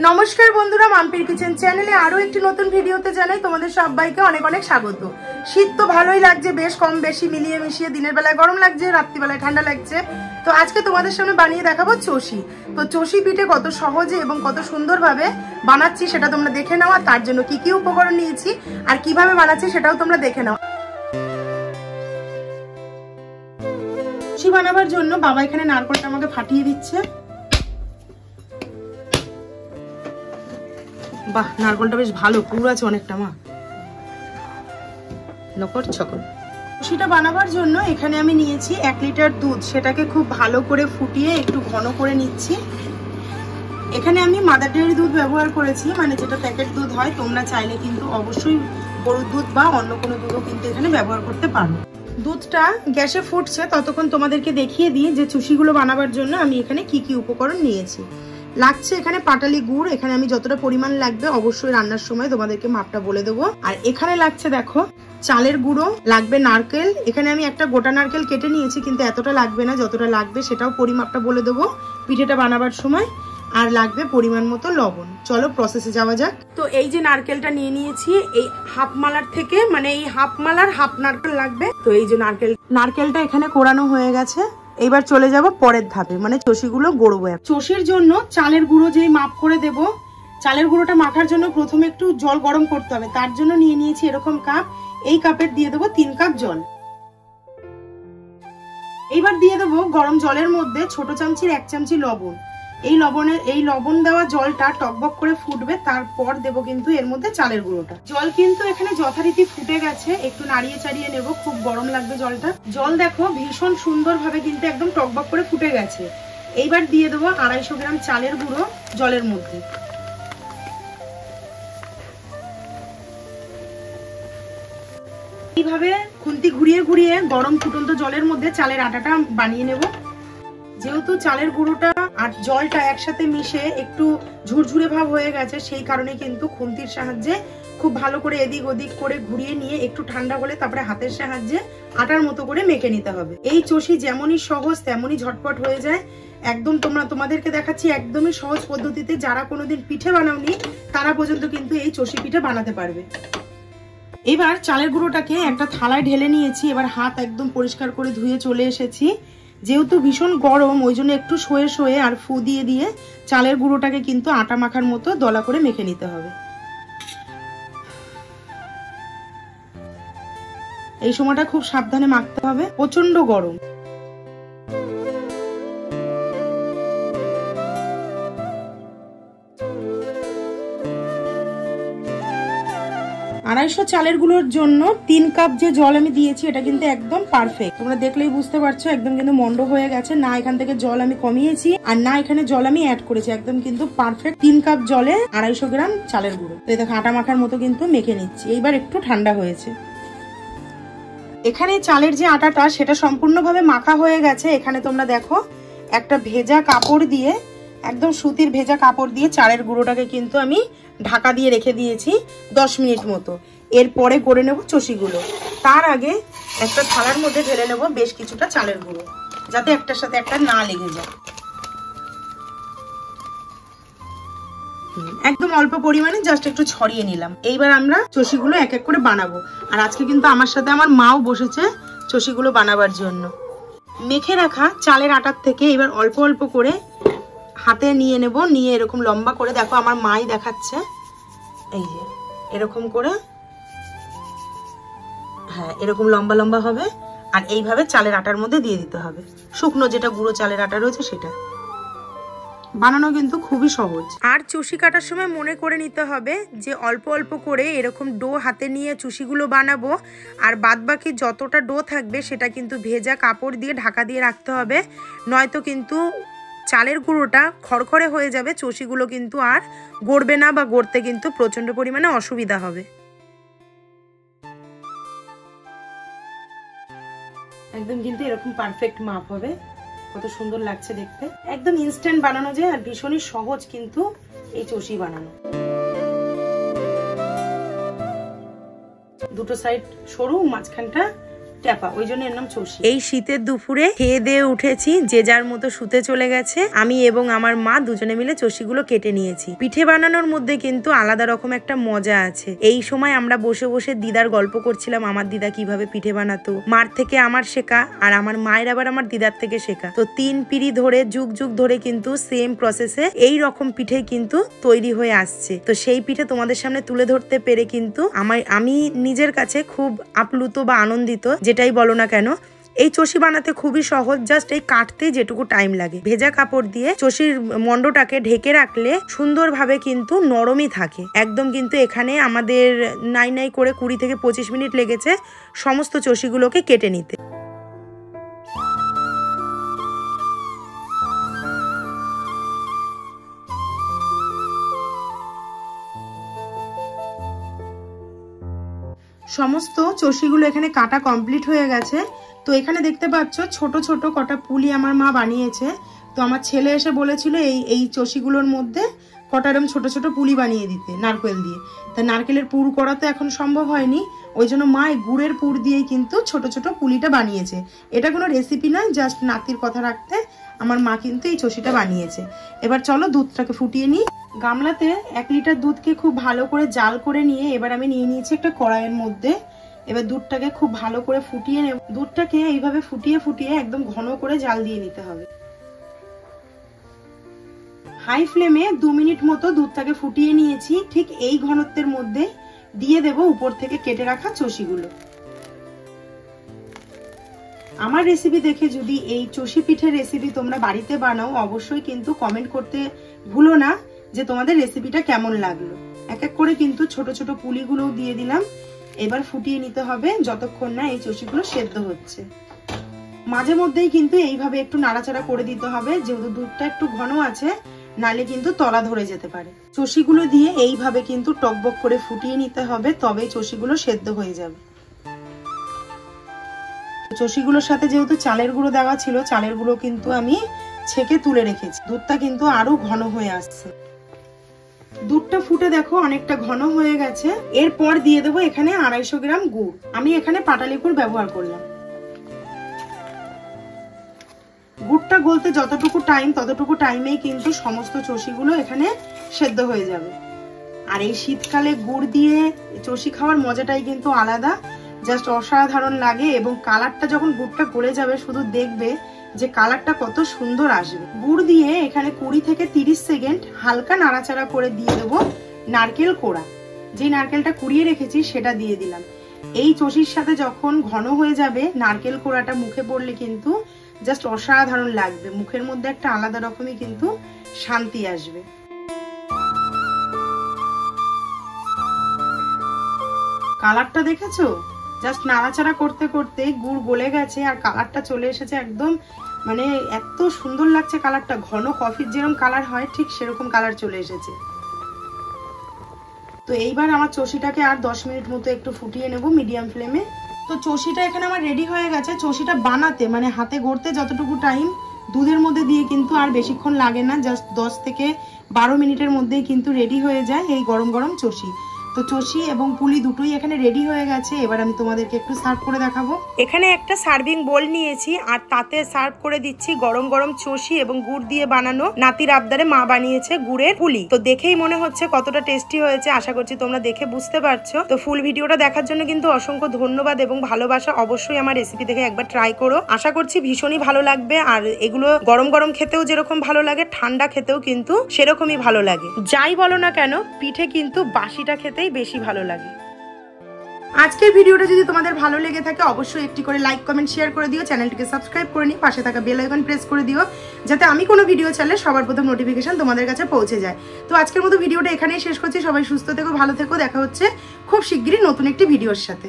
নমস্কার বন্ধুরা, মাম্পির কিচেন চ্যানেলে আরো একটি নতুন ভিডিওতে জানাই তোমাদের সবাইকে অনেক অনেক স্বাগত। শীত তো ভালোই লাগছে, বেশ কম বেশি মিলিয়ে মিশিয়ে, দিনের বেলায় গরম লাগছে, রাত্রিবেলায় ঠান্ডা লাগছে। তো আজকে তোমাদের সামনে বানিয়ে দেখাবো চষি। তো চষি পিঠে কত সহজে এবং কত সুন্দরভাবে বানাচ্ছি সেটা তোমরা দেখে নাও, আর তার জন্য কি কি উপকরণ নিয়েছি আর কিভাবে বানাচ্ছি সেটাও তোমরা দেখে নাও। চষি বানাবার জন্য বাবা এখানে নারকেলটা আমাকে ফাটিয়ে দিচ্ছে। বাহ, নারকেলটা বেশ ভালো পুরো আছে অনেকটা। মা নকর ছকর। চষিটা বানাবার জন্য এখানে আমি নিয়েছি 1 লিটার দুধ, সেটাকে খুব ভালো করে ফুটিয়ে একটু ঘন করে নিচ্ছি। এখানে আমি মাদার ডেয়ারি দুধ ব্যবহার করেছি, মানে যেটা প্যাকেট দুধ হয়। তোমরা চাইলে কিন্তু অবশ্যই গরুর দুধ বা অন্য কোনো দুধও কিন্তু এখানে ব্যবহার করতে পারো। দুধটা গ্যাসে ফুটছে, ততক্ষণ তোমাদেরকে দেখিয়ে দিই যে চষিগুলো বানাবার জন্য আমি এখানে কি কি উপকরণ নিয়েছি। লাগছে এখানে পাটালি গুড়, এখানে আমি যতটা পরিমাণ লাগবে অবশ্যই রান্নার সময় তোমাদেরকে মাপটা বলে দেবো। আর এখানে লাগছে দেখো চালের গুঁড়ো, লাগবে নারকেল। এখানে আমি একটা গোটা নারকেল কেটে নিয়েছি, কিন্তু এতটা লাগবে না, যতটা লাগবে সেটাও পরিমাপটা বলে দেবো পিঠেটা বানাবার সময়। আর লাগবে পরিমাণ মতো লবণ। চলো প্রসেসে যাওয়া যাক। তো এই যে নারকেলটা নিয়ে নিয়েছি, এই হাফ মালার থেকে, মানে এই হাফ মালার হাফ নারকেল লাগবে। তো এই যে নারকেলটা এখানে কোরানো হয়ে গেছে। এবার চলে যাব পরের ধাপে, মানে চষিগুলো গড়বো। চষির জন্য চালের গুঁড়ো যেই মাপ করে দেব, চালের গুঁড়োটা মাখার জন্য প্রথমে একটু জল গরম করতে হবে। তার জন্য নিয়ে নিয়েছি এরকম কাপ, এই কাপের দিয়ে দেবো 3 কাপ জল। এইবার দিয়ে দেবো গরম জলের মধ্যে ছোট চামচির 1 চামচি লবণ। এই লবণ দেওয়া জলটা টকবক করে ফুটবে, তারপর দেবো কিন্তু এর মধ্যে চালের গুঁড়োটা। জল কিন্তু এখানে যথারীতি ফুটে গেছে, একটু নাড়িয়ে চাড়িয়ে নেব, খুব গরম লাগবে জলটা। জল দেখো ভীষণ সুন্দর ভাবে কিন্তু একদম টকবক করে ফুটে গেছে। এইবার দিয়ে দেবো 250 গ্রাম চালের গুঁড়ো জলের মধ্যে। এইভাবে খুন্তি ঘুরিয়ে ঘুরিয়ে গরম ফুটন্ত জলের মধ্যে চালের আটাটা বানিয়ে নেব। যেহেতু চালের গুঁড়োটা আর জলটা একসাথে মিশে একটু ঝুরঝুরে ভাব হয়ে গেছে, সেই কারণে কিন্তু খুন্তির সাহায্যে খুব ভালো করে এদিক ওদিক করে ঘুরিয়ে নিয়ে একটু ঠান্ডা হলে তারপরে হাতের সাহায্যে আটার মতো করে মেখে নিতে হবে। এই চষি যেমনই সহজ তেমনই ঝটপট হয়ে যায়। একদম তোমাদেরকে দেখাচ্ছি একদমই সহজ পদ্ধতিতে। যারা কোনোদিন পিঠে বানাওনি তারা পর্যন্ত কিন্তু এই চষি পিঠে বানাতে পারবে। এবার চালের গুঁড়োটাকে একটা থালায় ঢেলে নিয়েছি। এবার হাত একদম পরিষ্কার করে ধুয়ে চলে এসেছি। যেহেতু ভীষণ গরম, ওই জন্য একটু শোয়ে শোয়ে আর ফু দিয়ে দিয়ে চালের গুঁড়োটাকে কিন্তু আটা মাখার মতো দলা করে মেখে নিতে হবে। এই সময়টা খুব সাবধানে মাখতে হবে, প্রচন্ড গরম। আড়াইশো চালের গুঁড়োর জন্য 3 কাপ যে জল আমি দিয়েছি, এটা কিন্তু একদম পারফেক্ট। তোমরা দেখলেই বুঝতে পারছো একদম কিন্তু মন্ড হয়ে গেছে। না এখান থেকে জল আমি কমিয়েছি আর না এখানে জল আমি অ্যাড করেছি, একদম কিন্তু পারফেক্ট। 3 কাপ জলে 250 গ্রাম চালের গুঁড়ো। তো দেখো আটা মাখার মতো কিন্তু মেখে নিচ্ছি। এইবার একটু ঠান্ডা হয়েছে। এখানে চালের যে আটাটা সেটা সম্পূর্ণভাবে মাখা হয়ে গেছে। এখানে তোমরা দেখো একটা ভেজা কাপড় দিয়ে, একদম সুতির ভেজা কাপড় দিয়ে চালের গুঁড়োটাকে কিন্তু আমি ঢাকা দিয়ে রেখে দিয়েছি 10 মিনিট মতো। এরপরে করে নেব চষিগুলো। তার আগে একটা থালার মধ্যে ঢেলে নেব বেশ কিছুটা চালের গুঁড়ো, যাতে একটার সাথে একটা না লেগে যায়। একদম অল্প পরিমাণে জাস্ট একটু ছড়িয়ে নিলাম। এইবার আমরা চষিগুলো এক এক করে বানাবো। আর আজকে কিন্তু আমার সাথে আমার মাও বসেছে চষিগুলো বানাবার জন্য। মেখে রাখা চালের আটার থেকে এবার অল্প অল্প করে হাতে নিয়ে নেব, নিয়ে এরকম লম্বা করে, দেখো আমার মাই দেখাচ্ছে, এই যে এরকম করে, হ্যাঁ এরকম লম্বা লম্বা হবে। আর এইভাবে চালের আটার মধ্যে দিয়ে দিতে হবে, শুকনো যেটা গুঁড়ো চালের আটা রয়েছে সেটা। বানানো কিন্তু খুবই সহজ। আর চুষি কাটার সময় মনে করে নিতে হবে যে অল্প অল্প করে এরকম ডো হাতে নিয়ে চুষিগুলো বানাবো। আর বাদ বাকি যতটা ডো থাকবে সেটা কিন্তু ভেজা কাপড় দিয়ে ঢাকা দিয়ে রাখতে হবে, নয়তো কিন্তু চালের গুঁড়োটা খড়খড়ে হয়ে যাবে, চষিগুলো কিন্তু আর গড়বে না বা গড়তে কিন্তু প্রচন্ড পরিমাণে অসুবিধা হবে। একদম কিন্তু এরকম পারফেক্ট মাপ হবে। কত সুন্দর লাগছে দেখতে, একদম ইনস্ট্যান্ট বানানো যায় আর ভীষণই সহজ কিন্তু এই চষি বানানো। দুটো সাইড সরু, মাঝখানটা ট্যাপা, ওই জন্য এর নাম চষি। এই শীতের দুপুরে খেয়ে দিয়ে উঠেছি, যে যার মতো শুতে চলে গেছে। আমি এবং আমার মা দুজনে মিলে চষিগুলো কেটে নিয়েছি। পিঠে বানানোর মধ্যে কিন্তু আলাদা রকম একটা মজা আছে। এই সময় আমরা বসে বসে দিদার গল্প করছিলাম, আমার দিদা কিভাবে পিঠে বানাতো, মার থেকে আমার শেখা, আর আমার মায়ের আবার আমার দিদার থেকে শেখা। তো 3 পিঁড়ি ধরে যুগ যুগ ধরে কিন্তু সেম প্রসেসে এই রকম পিঠে কিন্তু তৈরি হয়ে আসছে। তো সেই পিঠে তোমাদের সামনে তুলে ধরতে পেরে কিন্তু আমি নিজের কাছে খুব আপ্লুত বা আনন্দিত, যেটাই বলো না কেন। এই চষি বানাতে খুবই সহজ, জাস্ট এই কাটতে যেটুকু টাইম লাগে। ভেজা কাপড় দিয়ে চষির মন্ডটাকে ঢেকে রাখলে সুন্দরভাবে কিন্তু নরমই থাকে একদম। কিন্তু এখানে আমাদের নাই করে 20 থেকে 25 মিনিট লেগেছে সমস্ত চষিগুলোকে কেটে নিতে। সমস্ত চষিগুলো এখানে কাটা কমপ্লিট হয়ে গেছে। তো এখানে দেখতে পাচ্ছ ছোট ছোট কটা পুলি আমার মা বানিয়েছে। তো আমার ছেলে এসে বলেছিল এই চষিগুলোর মধ্যে কটা এরকম ছোট ছোট পুলি বানিয়ে দিতে নারকেল দিয়ে। তা নারকেলের পুর করা তো এখন সম্ভব হয়নি, ওই জন্য মা গুড়ের পুর দিয়েই কিন্তু ছোট ছোট পুলিটা বানিয়েছে। এটা কোনো রেসিপি নয়, জাস্ট নাতির কথা রাখতে আমার মা কিন্তু এই চষিটা বানিয়েছে। এবার চলো দুধটাকে ফুটিয়ে নিই। গামলাতে 1 লিটার দুধকে খুব ভালো করে জাল করে নিয়ে এবার আমি নিয়ে নিয়েছি একটা কড়াইয়ের মধ্যে। এবার দুধটাকে খুব ভালো করে ফুটিয়ে নেব। দুধটাকে এইভাবে ফুটিয়ে ফুটিয়ে একদম ঘন করে জাল দিয়ে নিতে হবে। হাই ফ্লেমে 2 মিনিট মতো দুধটাকে ফুটিয়ে নিয়েছি। ঠিক এই ঘনত্বের মধ্যে দিয়ে দেব উপর থেকে কেটে রাখা চষিগুলো। আমার রেসিপি দেখে যদি এই চষি পিঠের রেসিপি তোমরা বাড়িতে বানাও, অবশ্যই কিন্তু কমেন্ট করতে ভুলো না যে তোমাদের রেসিপিটা কেমন লাগলো। এক এক করে কিন্তু ছোট ছোট পুলিগুলোও দিয়ে দিলাম। এবার ফুটিয়ে নিতে হবে যতক্ষণ না এই চষিগুলো সেদ্ধ হচ্ছে। মাঝে মধ্যেই কিন্তু এইভাবে একটু নাড়াচাড়া করে দিতে হবে, যেহেতু দুধটা একটু ঘন আছে, নালে কিন্তু তলা ধরে যেতে পারে। চষিগুলো দিয়ে এইভাবে কিন্তু টকবক করে ফুটিয়ে নিতে হবে, তবেই চষিগুলো সেদ্ধ হয়ে যাবে। চষিগুলোর সাথে যেহেতু চালের গুঁড়ো দেওয়া ছিল, চালের গুঁড়ো কিন্তু আমি ছেঁকে তুলে রেখেছি। দুধটা কিন্তু আরো ঘন হয়ে আসছে। দুধটা ফুটে দেখো অনেকটা ঘন হয়ে গেছে। এরপর দিয়ে দেবো এখানে 250 গ্রাম গুড়। আমি এখানে পাটালি গুড় ব্যবহার করলাম। গুড়টা গলতে যতটুকু টাইম, ততটুকু টাইমেই কিন্তু সমস্ত চষিগুলো এখানে সেদ্ধ হয়ে যাবে। আর এই শীতকালে গুড় দিয়ে চষি খাওয়ার মজাটাই কিন্তু আলাদা, জাস্ট অসাধারণ লাগে। এবং কালারটা যখন গুড়টা গলে যাবে, শুধু দেখবে যে কালারটা কত সুন্দর আসবে। গুড় দিয়ে এখানে 20 থেকে 30 সেকেন্ড হালকা নাড়াচাড়া করে দিয়ে দেবো নারকেল কোড়া। যে নারকেলটা কুড়িয়ে রেখেছি সেটা দিয়ে দিলাম। এই চষির সাথে যখন ঘন হয়ে যাবে, নারকেল কোড়াটা মুখে পড়লে কিন্তু জাস্ট অসাধারণ লাগবে। মুখের মধ্যে একটা আলাদা রকমই কিন্তু শান্তি আসবে। কালারটা দেখেছো? জাস্ট নাড়াচাড়া করতে করতে গুড় গলে গেছে আর কালারটা চলে এসেছে একদম, মানে এত সুন্দর লাগছে কালারটা। ঘন কফির যেরকম কালার হয় ঠিক সেরকম কালার চলে এসেছে। তো এইবার আমার চষিটাকে আর 10 মিনিট মতো একটু ফুটিয়ে নেব মিডিয়াম ফ্লেমে। তো চষিটা এখানে আমার রেডি হয়ে গেছে। চষিটা বানাতে মানে হাতে গড়তে যতটুকু টাইম দুধের মধ্যে দিয়ে কিন্তু আর বেশিক্ষণ লাগে না, জাস্ট 10 থেকে 12 মিনিটের মধ্যেই কিন্তু রেডি হয়ে যায় এই গরম গরম চষি। তো চষি এবং পুলি দুটোই এখানে রেডি হয়ে গেছে। এবার আমি তোমাদেরকে একটু সার্ভ করে দেখাবো। এখানে একটা সার্ভিং বোল নিয়েছি আর তাতে সার্ভ করে দিচ্ছি গরম গরম চষি এবং গুড় দিয়ে বানানো নাতির আবদারে মা বানিয়েছে গুড়ের পুলি। তো দেখেই মনে হচ্ছে কতটা টেস্টি হয়েছে, আশা করছি তোমরা দেখে বুঝতে পারছো। তো ফুল ভিডিওটা দেখার জন্য কিন্তু অসংখ্য ধন্যবাদ এবং ভালোবাসা। অবশ্যই আমার রেসিপি দেখে একবার ট্রাই করো, আশা করছি ভীষণই ভালো লাগবে। আর এগুলো গরম গরম খেতেও যেরকম ভালো লাগে, ঠান্ডা খেতেও কিন্তু সেরকমই ভালো লাগে। যাই বলো না কেন, পিঠে কিন্তু বাসিটা খেতে বেশি ভালো লাগে। আজকের ভিডিওটা যদি তোমাদের ভালো লেগে থাকে, অবশ্যই একটি করে লাইক কমেন্ট শেয়ার করে দিও। চ্যানেলটিকে সাবস্ক্রাইব করে নিও, পাশে থাকা বেল আইকন প্রেস করে দিও, যাতে আমি কোনো ভিডিও ছাড়লে সবার প্রথম নোটিফিকেশন তোমাদের কাছে পৌঁছে যায়। তো আজকের মতো ভিডিওটা এখানেই শেষ করছি। সবাই সুস্থ থেকো, ভালো থেকো। দেখা হচ্ছে খুব শিগগিরই নতুন একটি ভিডিওর সাথে।